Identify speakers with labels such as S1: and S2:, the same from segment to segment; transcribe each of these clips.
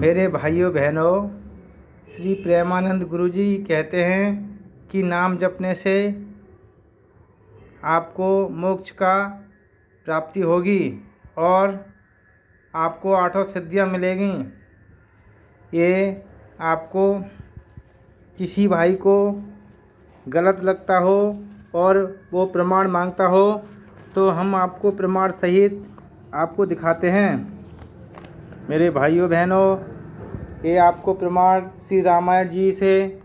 S1: मेरे भाइयों बहनों, श्री प्रेमानंद गुरु जी कहते हैं कि नाम जपने से आपको मोक्ष का प्राप्ति होगी और आपको आठों सिद्धियां मिलेंगी। ये आपको किसी भाई को गलत लगता हो और वो प्रमाण मांगता हो तो हम आपको प्रमाण सहित आपको दिखाते हैं। मेरे भाइयों बहनों, ये आपको प्रमाण श्री रामायण जी से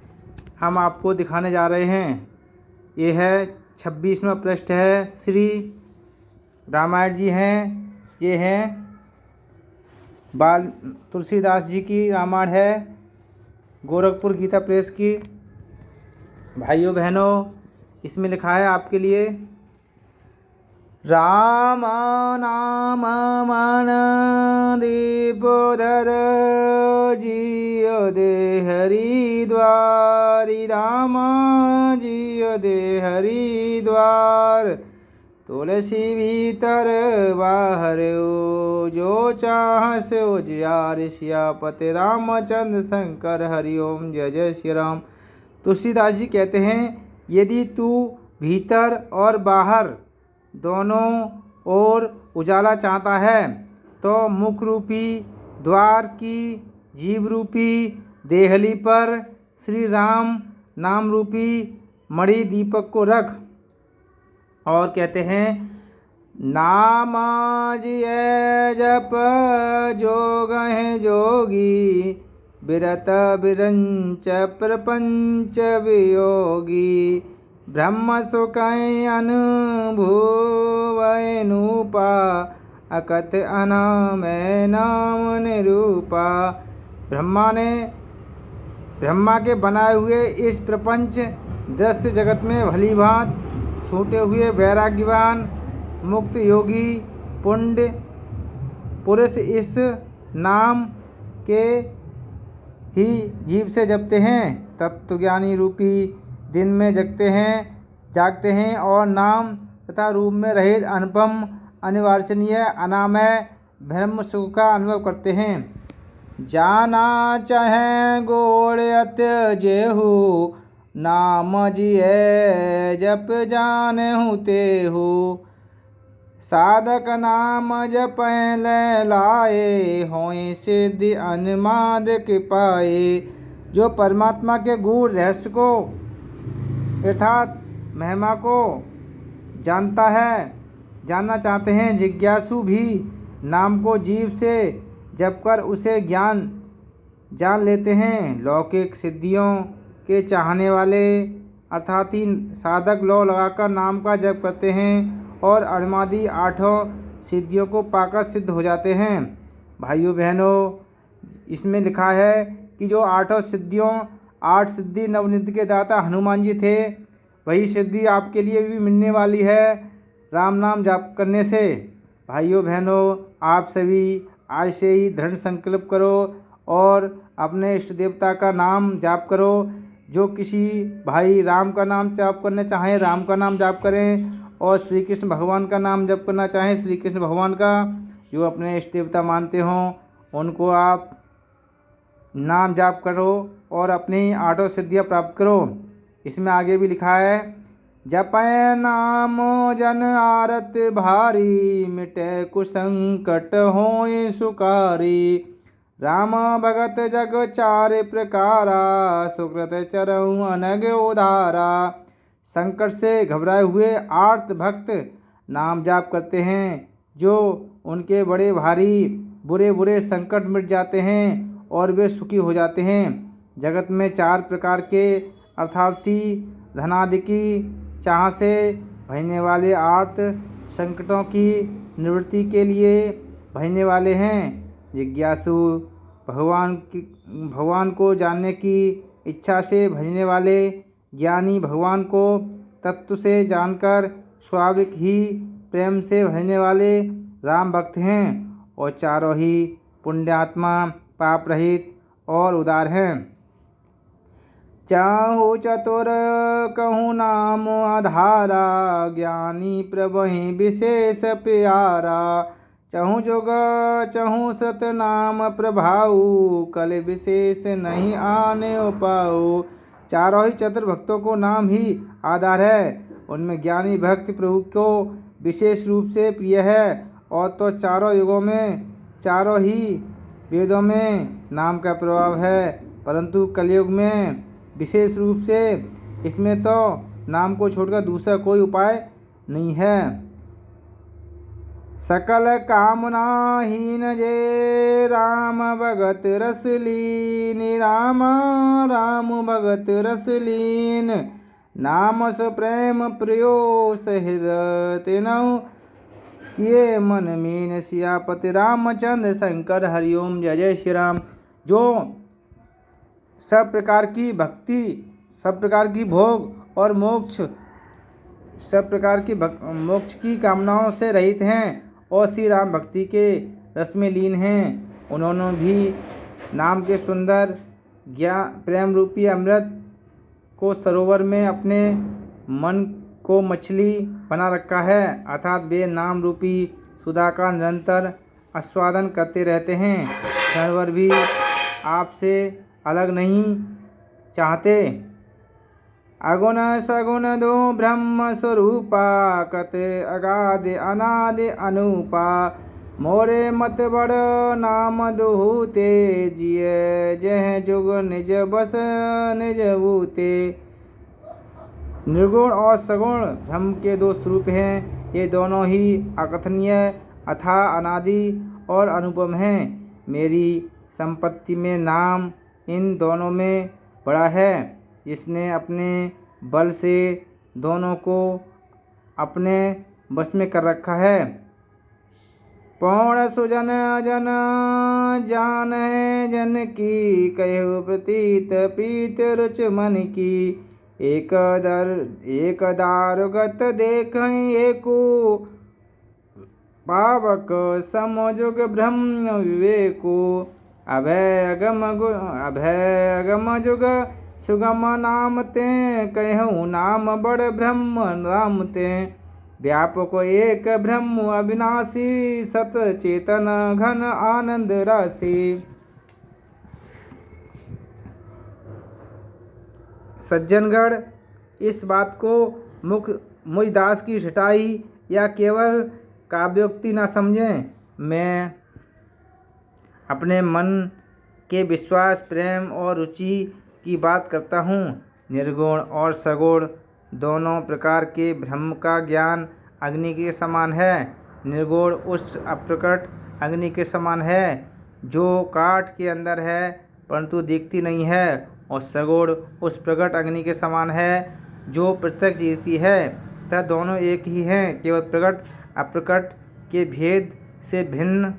S1: हम आपको दिखाने जा रहे हैं। ये है 26वां पृष्ठ है, श्री रामायण जी हैं। ये हैं बाल तुलसीदास जी की रामायण है, गोरखपुर गीता प्रेस की। भाइयों बहनों, इसमें लिखा है आपके लिए, राम नाम मन दीपोधर जियो दे हरिद्वारी, राम जियो दे हरिद्वार। तुलसी भीतर बाहर जो चाह से उजियार, सियापति रामचंद्र शंकर हरिओम जय जय श्री राम। तुलसीदास जी कहते हैं, यदि तू भीतर और बाहर दोनों ओर उजाला चाहता है तो मुख रूपी द्वार की जीव रूपी देहली पर श्री राम नाम रूपी मणि दीपक को रख। और कहते हैं, नाम जिय जप जोग है जोगी, बिरत बिरंच प्रपंच वियोगी, ब्रह्म सुख अनुभूवय नूपा, अकथ अनामय नाम निरूपा। ब्रह्मा के बनाए हुए इस प्रपंच दृश्य जगत में भली भांत छूटे हुए वैराग्यवान मुक्त योगी पुण्य पुरुष इस नाम के ही जीव से जपते हैं। तत्वज्ञानी रूपी दिन में जागते हैं और नाम तथा रूप में रहित अनुपम अनिवार्चनीय अनामय ब्रह्म सुख का अनुभव करते हैं। जाना चाहे गोड़ जेहू, नाम जिय जप जानहु तेहू, साधक नाम जप लाए, होए सिद्धि अनुमाद के पाए। जो परमात्मा के गूढ़ रहस्य को अर्थात महिमा को जानना चाहते हैं, जिज्ञासु भी नाम को जीव से जपकर उसे ज्ञान जान लेते हैं। लौकिक सिद्धियों के चाहने वाले अर्थात ही साधक लौ लगाकर नाम का जप करते हैं और अणमादि आठों सिद्धियों को पाकर सिद्ध हो जाते हैं। भाइयों बहनों, इसमें लिखा है कि जो आठ सिद्धि नवनिधि के दाता हनुमान जी थे, वही सिद्धि आपके लिए भी मिलने वाली है राम नाम जाप करने से। भाइयों बहनों, आप सभी आज से ही दृढ़ संकल्प करो और अपने इष्ट देवता का नाम जाप करो। जो किसी भाई राम का नाम जाप करना चाहें, राम का नाम जाप करें, और श्री कृष्ण भगवान का नाम जप करना चाहें, श्री कृष्ण भगवान का। जो अपने इष्ट देवता मानते हों उनको आप नाम जाप करो और अपनी आठों सिद्धियाँ प्राप्त करो। इसमें आगे भी लिखा है, जपय नाम जन आरत भारी, मिटे कुसंकट होय सुकारी, राम भगत जग चार प्रकारा, सुकृत चरहु अनग उदारा। संकट से घबराए हुए आर्त भक्त नाम जाप करते हैं, जो उनके बड़े भारी बुरे संकट मिट जाते हैं और वे सुखी हो जाते हैं। जगत में चार प्रकार के अर्थार्थी धनादि की चाह से भजने वाले आर्त संकटों की निवृत्ति के लिए भजने वाले हैं। जिज्ञासु भगवान को जानने की इच्छा से भजने वाले, ज्ञानी भगवान को तत्व से जानकर स्वाभाविक ही प्रेम से भजने वाले राम भक्त हैं। और चारों ही पुण्यात्मा, पाप रहित और उदार हैं। चाहु चतुर कहूँ नाम आधारा, ज्ञानी प्रभहि विशेष प्यारा, चहु जोग चहु सत नाम प्रभाऊ, कल विशेष नहीं आने पाऊ। चारों ही चतुर भक्तों को नाम ही आधार है। उनमें ज्ञानी भक्त प्रभु को विशेष रूप से प्रिय है। और तो चारों युगों में, चारों ही वेदों में नाम का प्रभाव है, परंतु कलयुग में विशेष रूप से इसमें तो नाम को छोड़कर दूसरा कोई उपाय नहीं है। सकल कामनाहीन जे राम भगत रस लीन, राम राम भगत रस लीन। नाम स प्रेम प्रियो सहृदय, तिनहु किए मन मीन। सियापति रामचंद्र शंकर हरिओम, जय जय श्री राम। जो सब प्रकार की भक्ति, सब प्रकार की भोग और मोक्ष, सब प्रकार की मोक्ष की कामनाओं से रहित हैं और श्री राम भक्ति के रस में लीन हैं, उन्होंने भी नाम के सुंदर ज्ञान प्रेम रूपी अमृत को सरोवर में अपने मन को मछली बना रखा है, अर्थात वे नाम रूपी सुधा का निरंतर आस्वादन करते रहते हैं। क्षणभर भी आपसे अलग नहीं चाहते। अगुण सगुण दो ब्रह्म स्वरूपा, कते अगाधि अनादि अनूपा। मोरे मत बड़ नाम दुहूते, जिय जह जुग निज बस निज बूते। निर्गुण और सगुण ब्रह्म के दो स्वरूप हैं। ये दोनों ही अकथनीय, अथाह, अनादि और अनुपम हैं। मेरी संपत्ति में नाम इन दोनों में बड़ा है। इसने अपने बल से दोनों को अपने बस में कर रखा है। पौण सुजन जन जान है जन की, कहु प्रतीत पीत रुच मन की। एक दारुगत देख एको, पावक समजुग ब्रह्म विवेको। अभय अगम जुग सुगम नाम ते, कहूँ नाम बड़ ब्रह्म राम ते। व्यापक एक ब्रह्म अविनाशी, सत चेतन घन आनंद राशि। सज्जनगण, इस बात को मुझ दास की ठठाई या केवल काव्योक्ति न समझें। मैं अपने मन के विश्वास, प्रेम और रुचि की बात करता हूँ। निर्गुण और सगुण दोनों प्रकार के ब्रह्म का ज्ञान अग्नि के समान है। निर्गुण उस अप्रकट अग्नि के समान है जो काठ के अंदर है परंतु दिखती नहीं है, और सगुण उस प्रकट अग्नि के समान है जो प्रत्यक्ष दिखती है। तथा दोनों एक ही हैं, केवल प्रकट अप्रकट के भेद से भिन्न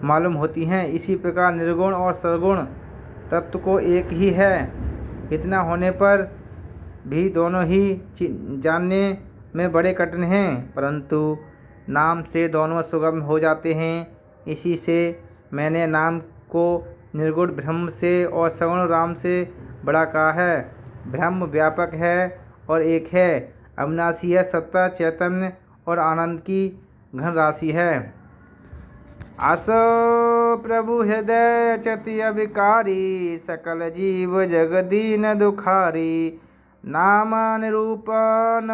S1: मालूम होती हैं। इसी प्रकार निर्गुण और सगुण तत्व को एक ही है। इतना होने पर भी दोनों ही जानने में बड़े कठिन हैं, परंतु नाम से दोनों सुगम हो जाते हैं। इसी से मैंने नाम को निर्गुण ब्रह्म से और सगुण राम से बड़ा कहा है। ब्रह्म व्यापक है और एक है, अविनाशी है, सत्ता, चैतन्य और आनंद की घन राशि है। आस प्रभु हृदय चति अविकारी, सकल जीव जगदीन दुखारी। नाम निरूपण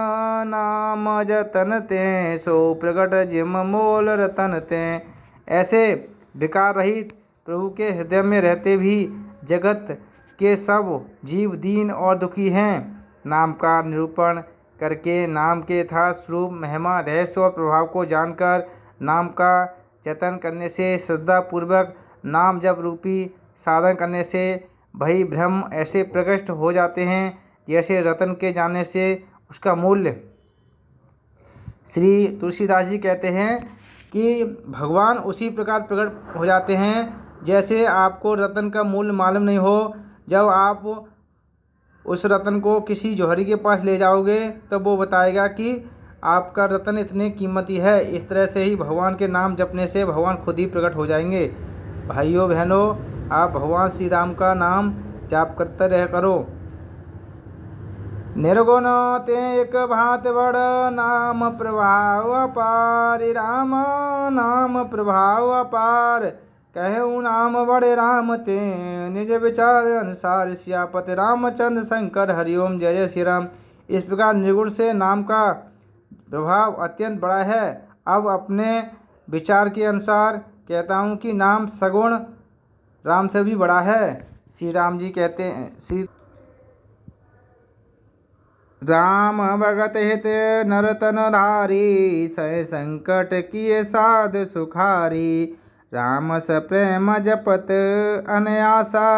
S1: नाम जतन ते, सो प्रगट जिम मोल रतन ते। ऐसे विकार रहित प्रभु के हृदय में रहते भी जगत के सब जीव दीन और दुखी हैं। नाम का निरूपण करके नाम के यथार्थ स्वरूप, महिमा, रहस्य और प्रभाव को जानकर नाम का जतन करने से, श्रद्धा पूर्वक नाम जप रूपी साधन करने से वही ब्रह्म ऐसे प्रकट हो जाते हैं जैसे रतन के जानने से उसका मूल्य। श्री तुलसीदास जी कहते हैं कि भगवान उसी प्रकार प्रकट हो जाते हैं जैसे आपको रतन का मूल्य मालूम नहीं हो। जब आप उस रतन को किसी जौहरी के पास ले जाओगे तब वो बताएगा कि आपका रतन इतने कीमती है। इस तरह से ही भगवान के नाम जपने से भगवान खुद ही प्रकट हो जाएंगे। भाइयों बहनों, आप भगवान श्री राम का नाम जाप करते रह करो। निर्गुण ते एक भात बड़ नाम प्रभाव अपार। राम नाम प्रभाव अपार कहूँ नाम बड़े राम ते निज विचार अनुसार। सियापति रामचंद्र शंकर हरिओम जय जय श्री राम। इस प्रकार निर्गुण से नाम का प्रभाव अत्यंत बड़ा है। अब अपने विचार के अनुसार कहता हूँ कि नाम सगुण राम से भी बड़ा है। श्री राम जी कहते हैं, श्री राम भगत हित नरतन धारी सह संकट किए साध सुखारी। राम स प्रेम जपत अनयासा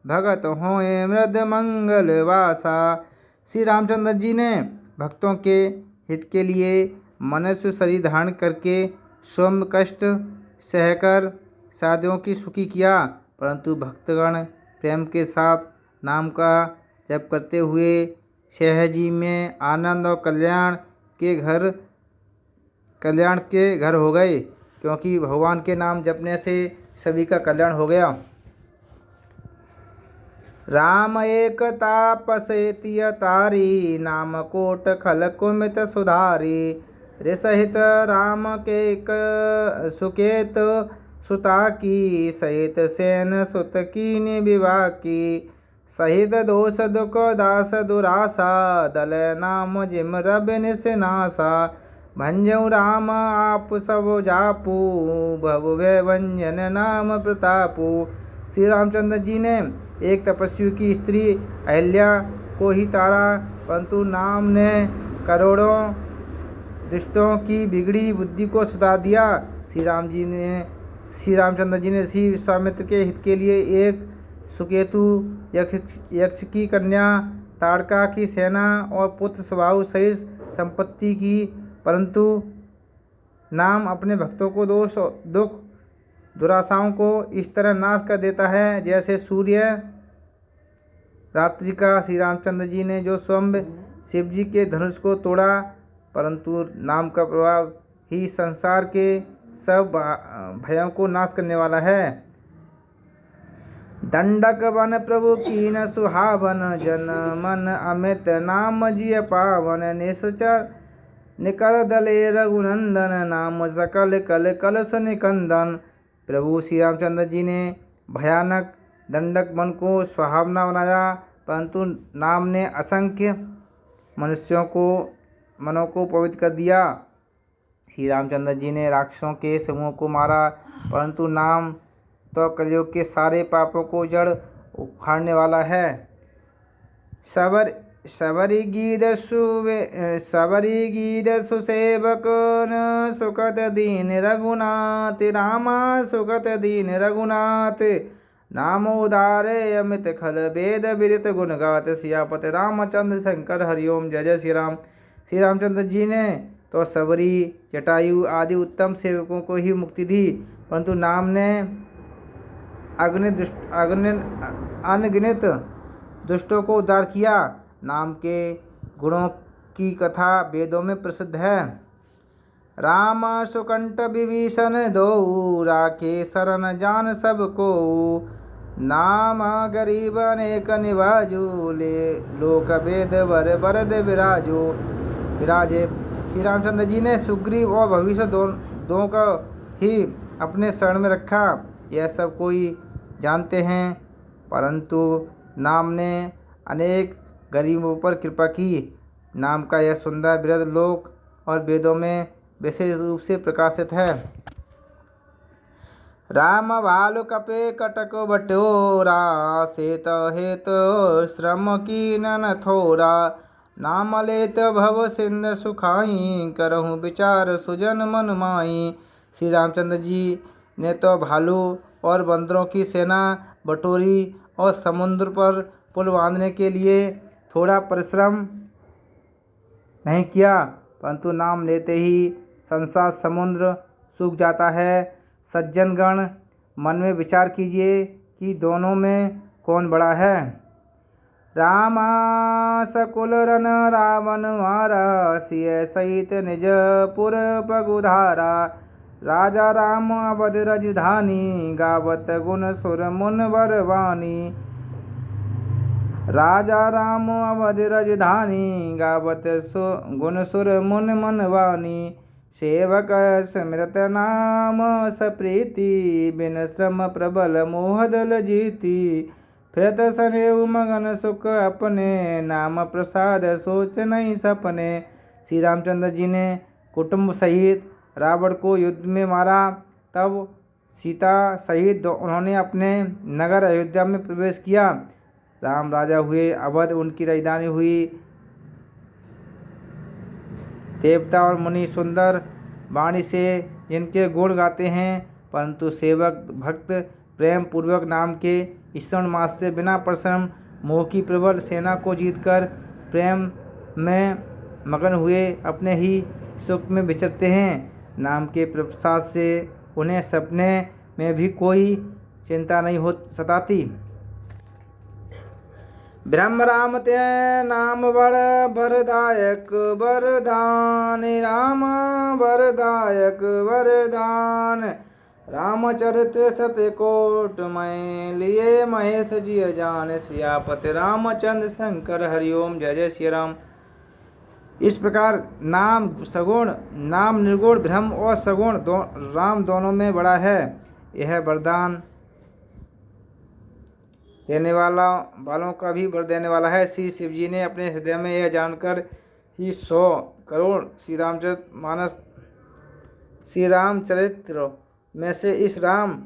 S1: भगत होए मृद मंगल वासा। श्री रामचंद्र जी ने भक्तों के हित के लिए मनुष्य शरीर धारण करके स्वयं कष्ट सहकर साधुओं की सुखी किया, परंतु भक्तगण प्रेम के साथ नाम का जप करते हुए सहजी में आनंद और कल्याण के घर हो गए, क्योंकि भगवान के नाम जपने से सभी का कल्याण हो गया। राम एक तापसेति तारी नाम कोट खल कुमित सुधारी। ऋसहित राम के सुकेत सुता की सहित सेन सुत की विवाह की। सहित दोष दुख दास दुरासा दल नाम जिम रब निसनासा। भंजऊ राम आप सब जापू भव भय भंजन नाम प्रतापू। श्री रामचंद्र जी ने एक तपस्वी की स्त्री अहिल्या को ही तारा, परंतु नाम ने करोड़ों दुष्टों की बिगड़ी बुद्धि को सुधार दिया। श्री रामचंद्र जी ने श्री विश्वामित्र के हित के लिए एक सुकेतु यक्ष की कन्या, ताड़का की सेना और पुत्र स्वभाव सहित संपत्ति की, परंतु नाम अपने भक्तों को दोष दुख दुराशाओं को इस तरह नाश कर देता है जैसे सूर्य रात्रि का। श्री रामचंद्र जी ने जो स्वयं शिव जी के धनुष को तोड़ा, परंतु नाम का प्रभाव ही संसार के सब भयों को नाश करने वाला है। दंडक बन प्रभु कीन सुहावन जन मन अमित नाम जिय पावन। निश्चर निकर दले रघुनंदन नाम सकल कल कलश निकंदन। प्रभु श्री रामचंद्र जी ने भयानक दंडक मन को सुहावना बनाया, परंतु नाम ने असंख्य मनों को पवित्र कर दिया। श्री रामचंद्र जी ने राक्षसों के समूह को मारा, परंतु नाम तो कलयुग के सारे पापों को जड़ उखाड़ने वाला है। सबरी गीत सुसेवक सुखत दीन रघुनाथ। रामा सुखत दीन रघुनाथ नाम उदारे अमित खल वेद विदित गुण गात। सियापति रामचंद्र शंकर हरिओम जय जय श्री राम। श्री रामचंद्र जी ने तो सबरी जटायु आदि उत्तम सेवकों को ही मुक्ति दी, परंतु नाम ने अनगिनत दुष्टों को उद्धार किया। नाम के गुणों की कथा वेदों में प्रसिद्ध है। राम सुकंठ विभीषण दो राखे शरण जान सबको। नाम गरीब अनेक निवाजू ले लोक वेद वर वरद विराजे। श्री रामचंद्र जी ने सुग्रीव और भविष्य दोनों का ही अपने शरण में रखा, यह सब कोई जानते हैं, परंतु नाम ने अनेक गरीबों पर कृपा की। नाम का यह सुंदर वृद्ध लोक और वेदों में विशेष रूप से प्रकाशित है। राम भालु कपे कटक बटोरा सेत हेत श्रम की नन थोरा। नाम लेत भव सिंध सुखाई करहूँ विचार सुजन मन माई। श्री रामचंद्र जी ने तो भालू और बंदरों की सेना बटोरी और समुद्र पर पुल बांधने के लिए थोड़ा परिश्रम नहीं किया, परंतु नाम लेते ही संसार समुद्र सूख जाता है। सज्जनगण मन में विचार कीजिए कि दोनों में कौन बड़ा है। रामा सकुल रन रावण मारा सिय सहित निज पुर पगुधारा। राजा राम अवध राजधानी गावत गुण सुर मुन बरवानी। राजा राम अवध राजधानी, गावत गुण सुर मुन मन वानी। सेवक स्मृत नाम सप्रीति, बिन श्रम प्रबल मोह दल जीती। फिरत सनेऊ मगन सुख अपने, नाम प्रसाद सोच नहीं सपने। श्री रामचंद्र जी ने कुटुंब सहित रावण को युद्ध में मारा। तब सीता सहित उन्होंने अपने नगर अयोध्या में प्रवेश किया। राम राजा हुए, अवध उनकी राजधानी हुई। देवता और मुनि सुंदर वाणी से जिनके गुण गाते हैं, परंतु सेवक भक्त प्रेम पूर्वक नाम के ईश्वर मास से बिना परिश्रम मोह की प्रबल सेना को जीतकर प्रेम में मगन हुए अपने ही सुख में विचरते हैं। नाम के प्रसाद से उन्हें सपने में भी कोई चिंता नहीं हो सताती। ब्रह्म राम ते नाम बड़ वरदायक वरदान, राम वरदायक वरदान। रामचरित सतकोट में लिए, महेश जी जान सियापति रामचंद्र शंकर हरिओम। जय जय श्री राम। इस प्रकार नाम सगुण, नाम निर्गुण, ब्रह्म और सगुण राम दोनों में बड़ा है। यह वरदान देने वालों का भी वर देने वाला है। श्री शिव जी ने अपने हृदय में यह जानकर ही 100 करोड़ श्री रामचरित्र में से इस राम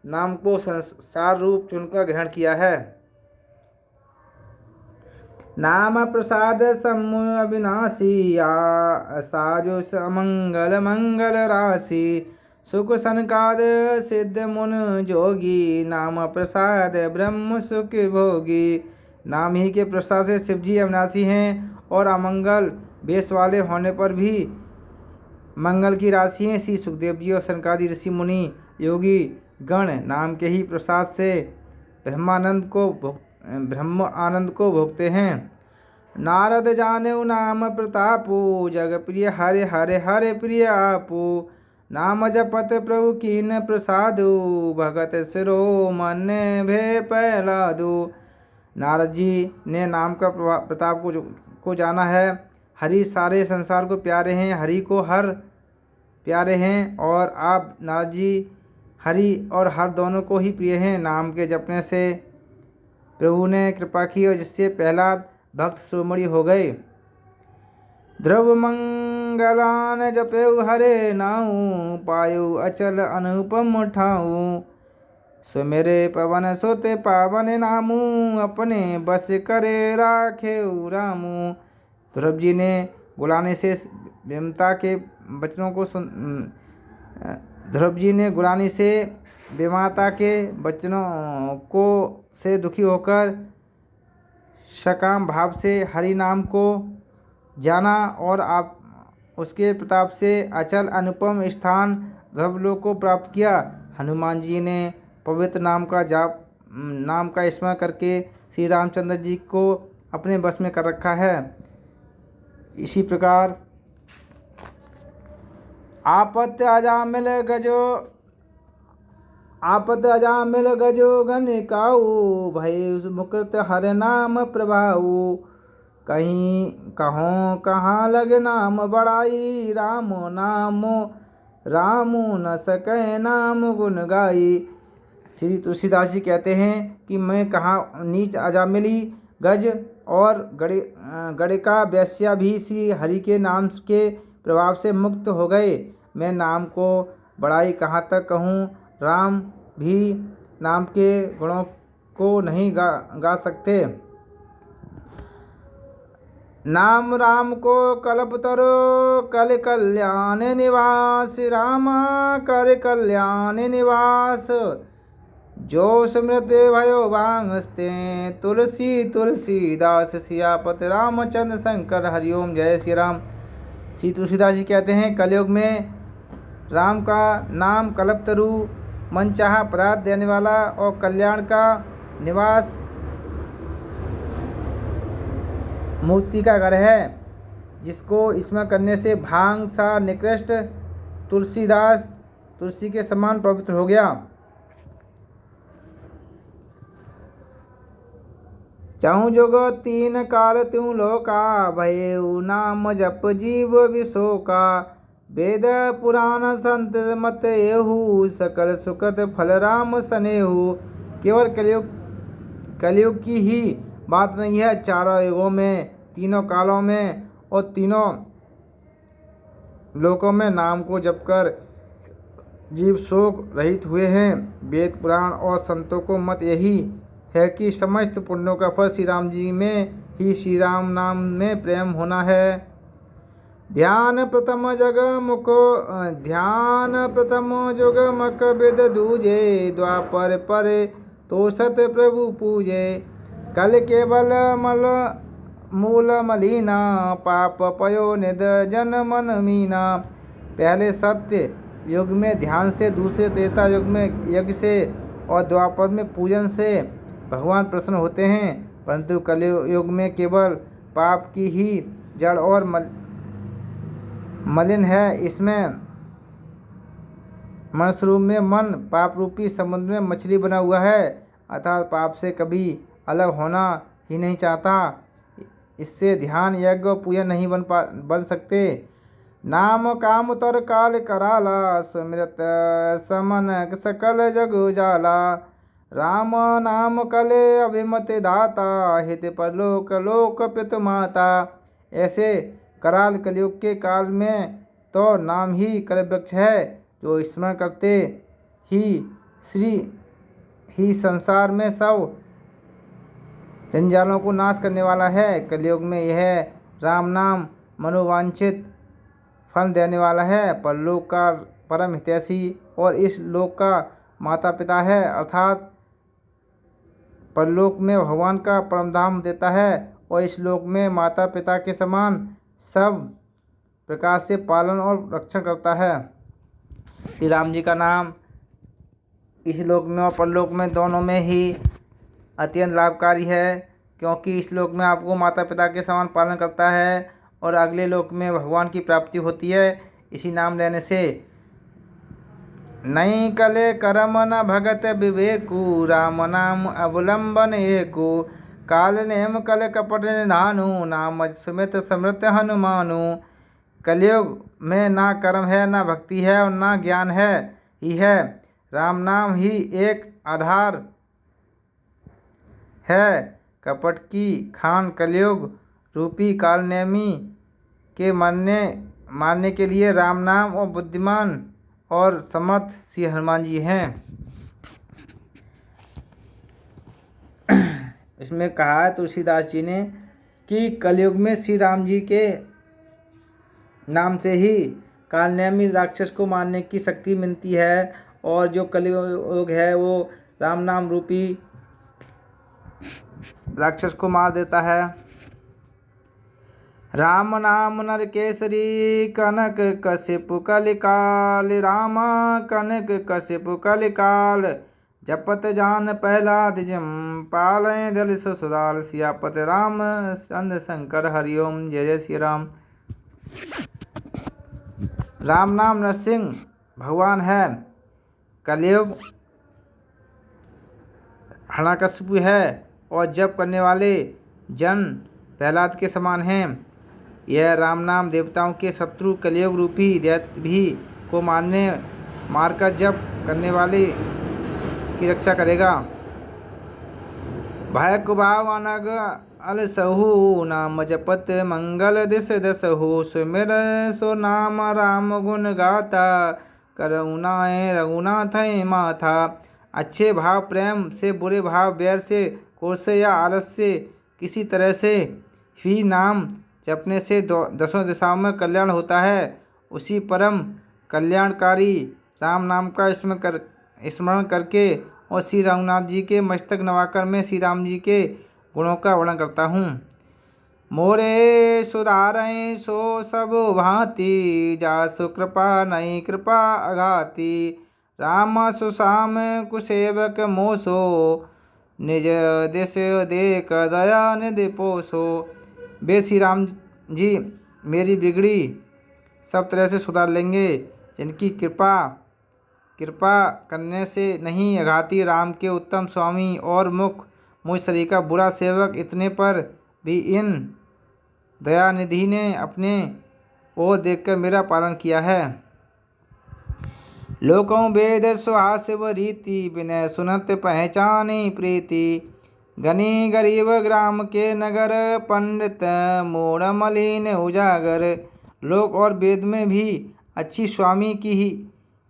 S1: नाम को संसार रूप चुनकर ग्रहण किया है। नाम प्रसाद समूह अविनाशी, साजो समंगल मंगल राशि। सुख सनकाद सिद्ध मुन जोगी, नाम प्रसाद ब्रह्म सुख भोगी। नाम ही के प्रसाद से शिव जी अविनाशी हैं और अमंगल वेश वाले होने पर भी मंगल की राशि हैं। श्री सुखदेव जी और सनकादि ऋषि मुनि योगी गण नाम के ही प्रसाद से ब्रह्म आनंद को भोगते हैं। नारद जानेऊ नाम प्रतापु, जग प्रिय हरे हरे हरे प्रिय आपू। नाम जपत प्रभु कीन प्रसादु, भगत सिरो मन भे पहलादु। नारद जी ने नाम का प्रताप को जाना है। हरि सारे संसार को प्यारे हैं, हरि को हर प्यारे हैं, और आप नारद जी हरि और हर दोनों को ही प्रिय हैं। नाम के जपने से प्रभु ने कृपा की और जिससे प्रहलाद भक्त शिरोमणि हो गए। ध्रुव मंगलान जपेऊ हरे नाऊ, पायु अचल अनुपम ठाऊ। सुमेरे पवन सोते पावन नामू, अपने बस करे राखेऊ रामू। ध्रुव जी ने गुलाने से विमता के वचनों को ध्रुव जी ने गुलानी से विमाता के वचनों को से दुखी होकर सकाम भाव से हरि नाम को जाना और आप उसके प्रताप से अचल अनुपम स्थान ध्रुवलोक को प्राप्त किया। हनुमान जी ने पवित्र नाम का स्मरण करके श्री रामचंद्र जी को अपने बस में कर रखा है। इसी प्रकार आपत अजामिल गजो गण काऊ, भय मुकृत हर नाम प्रभाऊ। कहीं कहों कहाँ लग नाम बड़ाई, रामो नामो रामो न सके नाम गुण गाई। श्री तुलसीदास जी कहते हैं कि मैं कहाँ नीच अजामिली गज और गणिका वैश्या भी श्री हरि के नाम के प्रभाव से मुक्त हो गए। मैं नाम को बड़ाई कहाँ तक कहूँ, राम भी नाम के गुणों को नहीं गा सकते। नाम राम को कल्पतरो कल कल्याण निवास, रामा कर कल्याण निवास। जो स्मृत भयो भांगस्ते, तुलसीदास सियापत रामचंद्र शंकर हरिओम। जय श्री राम। श्री तुलसीदास जी कहते हैं, कलयुग में राम का नाम कल्पतरु, मनचाहा पदार्थ देने वाला और कल्याण का निवास मुक्ति का घर है, जिसको स्मरण करने से भांग सा निकृष्ट तुलसीदास तुलसी के समान पवित्र हो गया। चहु जुग तीन काल त्यों लोका भयउ नाम जप जीव विशोका। वेद पुराण संत मत एहु सकल सुखद फल राम सनेहु। केवल कलयुग की ही बात नहीं है, चारों युगों में, तीनों कालों में और तीनों लोकों में नाम को जपकर जीव शोक रहित हुए हैं। वेद पुराण और संतों को मत यही है कि समस्त पुण्यों का फल श्री राम जी में ही श्री राम नाम में प्रेम होना है। ध्यान प्रथम जुग मक विद दूजे द्वापर पर तो सत प्रभु पूजे। कल केवल मूल मलिना पाप पयो निद जन मन मीना। पहले सत्य युग में ध्यान से, दूसरे त्रेता युग में यज्ञ से और द्वापर में पूजन से भगवान प्रसन्न होते हैं, परंतु कलयुग में केवल पाप की ही जड़ और मलिन है। इसमें मनुष्य रूप में मन पाप रूपी समुद्र में मछली बना हुआ है, अर्थात पाप से कभी अलग होना ही नहीं चाहता। इससे ध्यान यज्ञ और पूजन नहीं बन सकते। नाम काम तर काल कराला सुमिरत समन सकल जग उजाला। राम नाम कले अभिमत दाता हित परलोक लोक पित माता। ऐसे कराल कलयुग के काल में तो नाम ही कल्पवृक्ष है, जो स्मरण करते ही संसार में सब जंजालों को नाश करने वाला है। कलयुग में यह राम नाम मनोवांछित फल देने वाला है, परलोक का परम हितैषी और इस लोक का माता पिता है, अर्थात परलोक में भगवान का परम धाम देता है और इस लोक में माता पिता के समान सब प्रकार से पालन और रक्षण करता है। श्री राम जी का नाम इस लोक में और परलोक में दोनों में ही अत्यंत लाभकारी है, क्योंकि इस लोक में आपको माता पिता के समान पालन करता है और अगले लोक में भगवान की प्राप्ति होती है इसी नाम लेने से। नहीं कले करम न भगत विवेकु राम नाम अवलंबन एकु। काल नेम कल कपट निधानु नाम सुमित समृत हनुमानु। कलयुग में ना कर्म है, ना भक्ति है और ना ज्ञान है ही है। राम नाम ही एक आधार है। कपट की खान कलयुग रूपी कालनेमी के मारने के लिए राम नाम और बुद्धिमान और समर्थ श्री हनुमान जी हैं। इसमें कहा है तुलसीदास जी ने कि कलयुग में श्री राम जी के नाम से ही कालनेमी राक्षस को मारने की शक्ति मिलती है और जो कलयुग है वो राम नाम रूपी राक्षस को मार देता है। राम नाम नर केसरी कनक कश्यप कलिकाल। राम कनक कश्यप कलिकाल जपत जान प्रहलाद जिम पालय दल ससुराल। सियापत राम चंद्र शंकर हरिओम। जय जय श्री राम। राम नाम नरसिंह भगवान है। कलयुग हिरण्यकशिपु है और जप करने वाले जन प्रहलाद के समान हैं। यह राम नाम देवताओं के शत्रु कलयुग रूपी दैत्य भी को मारकर जप करने वाले की रक्षा करेगा। भय कुभाव अनग अलसहु नाम जपत मंगल दिश दसहु। सुमिर सो नाम राम गुण गाता करुणाए रघुनाथ माथा। अच्छे भाव प्रेम से, बुरे भाव बैर से, क्रोध से या आलस से किसी तरह से भी नाम जपने से दसों दिशाओं में कल्याण होता है। उसी परम कल्याणकारी राम नाम का स्मरण करके और श्री रघुनाथ जी के मस्तक नवाकर मैं श्री राम जी के गुणों का वर्णन करता हूँ। मोरे सुधारें सो सब भांति जासु कृपा नहीं कृपा अघाती। राम सुसाम कुसेवक मोसो निज देश देख दया निधि पोसो। वे श्री राम जी मेरी बिगड़ी सब तरह से सुधार लेंगे, जिनकी कृपा करने से नहीं अघाती। राम के उत्तम स्वामी और मुख मुझ शरीर का बुरा सेवक। इतने पर भी इन दयानिधि ने अपने ओर देखकर मेरा पालन किया है। लोकों वेद सुहासिव रीति, विनय सुनत पहचानी प्रीति। गनी गरीब ग्राम के नगर, पंडित मूढ़ मलिन उजागर। लोक और वेद में भी अच्छी स्वामी की ही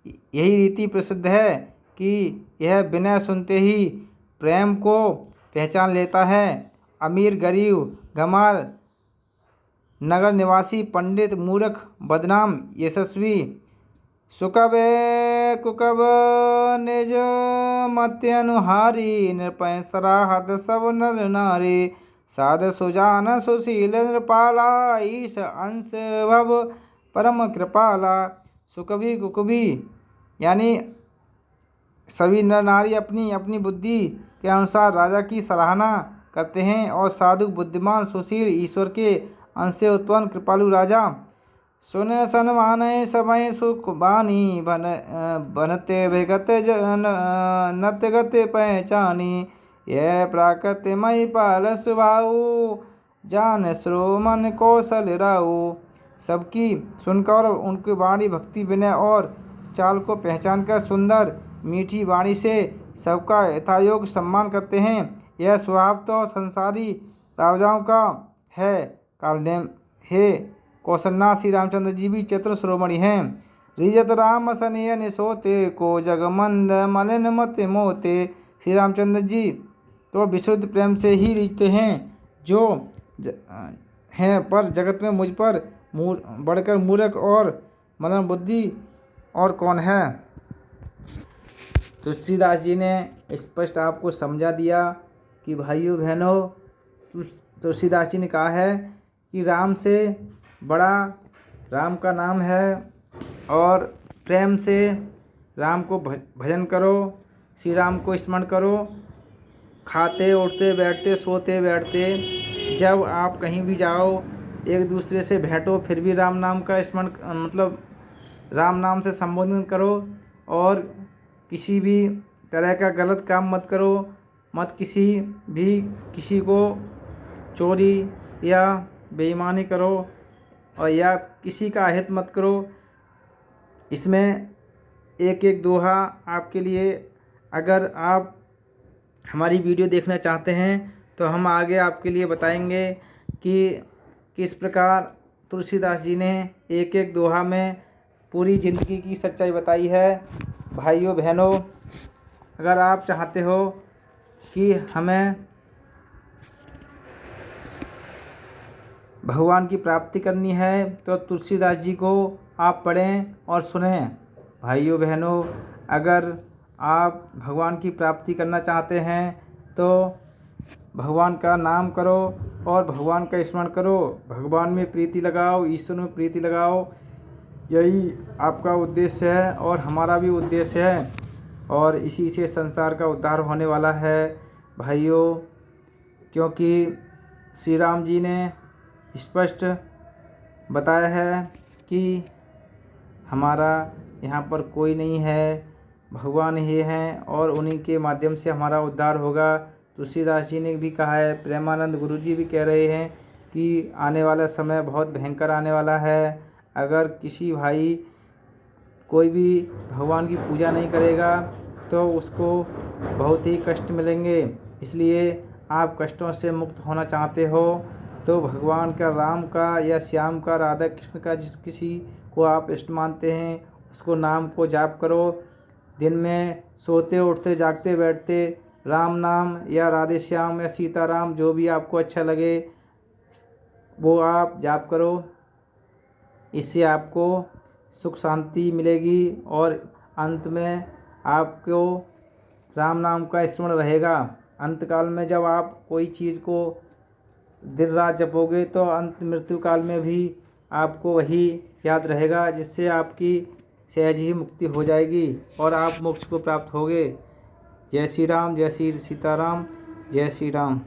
S1: यही रीति प्रसिद्ध है कि यह विनय सुनते ही प्रेम को पहचान लेता है। अमीर गरीब गमार, नगर निवासी, पंडित मूर्ख, बदनाम यशस्वी, सुकब कुकब निज मत अनुहारी। निरपय सराहत सब नर नारी, साध सुजान सुशील नृपाला। ईश अंश भव परम कृपाला। सुकवि कुकबी यानी सभी नर नारी अपनी अपनी बुद्धि के अनुसार राजा की सराहना करते हैं, और साधु बुद्धिमान सुशील ईश्वर के अंश से उत्पन्न कृपालु राजा। सुन सन्मान समय सुख बानी, बनते विगत नतगत पहचानी। यह प्राकृतिमय पाल स्वभाव, जान श्रोमन कौशल राऊ। सबकी सुनकर उनकी वाणी भक्ति विनय और चाल को पहचान कर सुंदर मीठी वाणी से सबका यथायोग्य सम्मान करते हैं। यह स्वभाव तो संसारी राजाओं का है। कालनेम हे कौशलनाथ श्री रामचंद्र जी भी चतुर शिरोमणि हैं। रिजत राम सनेह निसोते, को जगमंद मलिन मत मोते। श्री रामचंद्र जी तो विशुद्ध प्रेम से ही रिझते हैं जो हैं, पर जगत में मुझ पर बढ़कर मूर्ख और मलिन बुद्धि और कौन है। तुलसीदास जी ने स्पष्ट आपको समझा दिया कि भाइयों बहनों, तुलसीदास जी ने कहा है कि राम से बड़ा राम का नाम है, और प्रेम से राम को भजन करो, श्री राम को स्मरण करो। खाते उठते बैठते सोते बैठते जब आप कहीं भी जाओ, एक दूसरे से भेंटो, फिर भी राम नाम का स्मरण मतलब राम नाम से संबोधन करो। और किसी भी तरह का गलत काम मत करो, मत किसी को चोरी या बेईमानी करो, और या किसी का अहित मत करो। इसमें एक एक दोहा आपके लिए, अगर आप हमारी वीडियो देखना चाहते हैं तो हम आगे आपके लिए बताएंगे कि किस प्रकार तुलसीदास जी ने एक एक दोहा में पूरी ज़िंदगी की सच्चाई बताई है। भाइयों बहनों, अगर आप चाहते हो कि हमें भगवान की प्राप्ति करनी है तो तुलसीदास जी को आप पढ़ें और सुनें। भाइयों बहनों, अगर आप भगवान की प्राप्ति करना चाहते हैं तो भगवान का नाम करो और भगवान का स्मरण करो। भगवान में प्रीति लगाओ, ईश्वर में प्रीति लगाओ। यही आपका उद्देश्य है और हमारा भी उद्देश्य है, और इसी से संसार का उद्धार होने वाला है। भाइयों, क्योंकि श्री राम जी ने स्पष्ट बताया है कि हमारा यहाँ पर कोई नहीं है, भगवान ही हैं, और उन्हीं के माध्यम से हमारा उद्धार होगा। तुलसीदास जी ने भी कहा है, प्रेमानंद गुरु जी भी कह रहे हैं कि आने वाला समय बहुत भयंकर आने वाला है। अगर किसी भाई कोई भी भगवान की पूजा नहीं करेगा तो उसको बहुत ही कष्ट मिलेंगे। इसलिए आप कष्टों से मुक्त होना चाहते हो तो भगवान का, राम का या श्याम का, राधा कृष्ण का, जिस किसी को आप इष्ट मानते हैं उसको नाम को जाप करो। दिन में सोते उठते जागते बैठते राम नाम या राधे श्याम या सीताराम, जो भी आपको अच्छा लगे वो आप जाप करो। इससे आपको सुख शांति मिलेगी और अंत में आपको राम नाम का स्मरण रहेगा। अंतकाल में जब आप कोई चीज़ को दिन रात जपोगे तो अंत मृत्यु काल में भी आपको वही याद रहेगा, जिससे आपकी सहज ही मुक्ति हो जाएगी और आप मोक्ष को प्राप्त होगे। जय श्री राम, जय श्री सीताराम, जय श्री राम।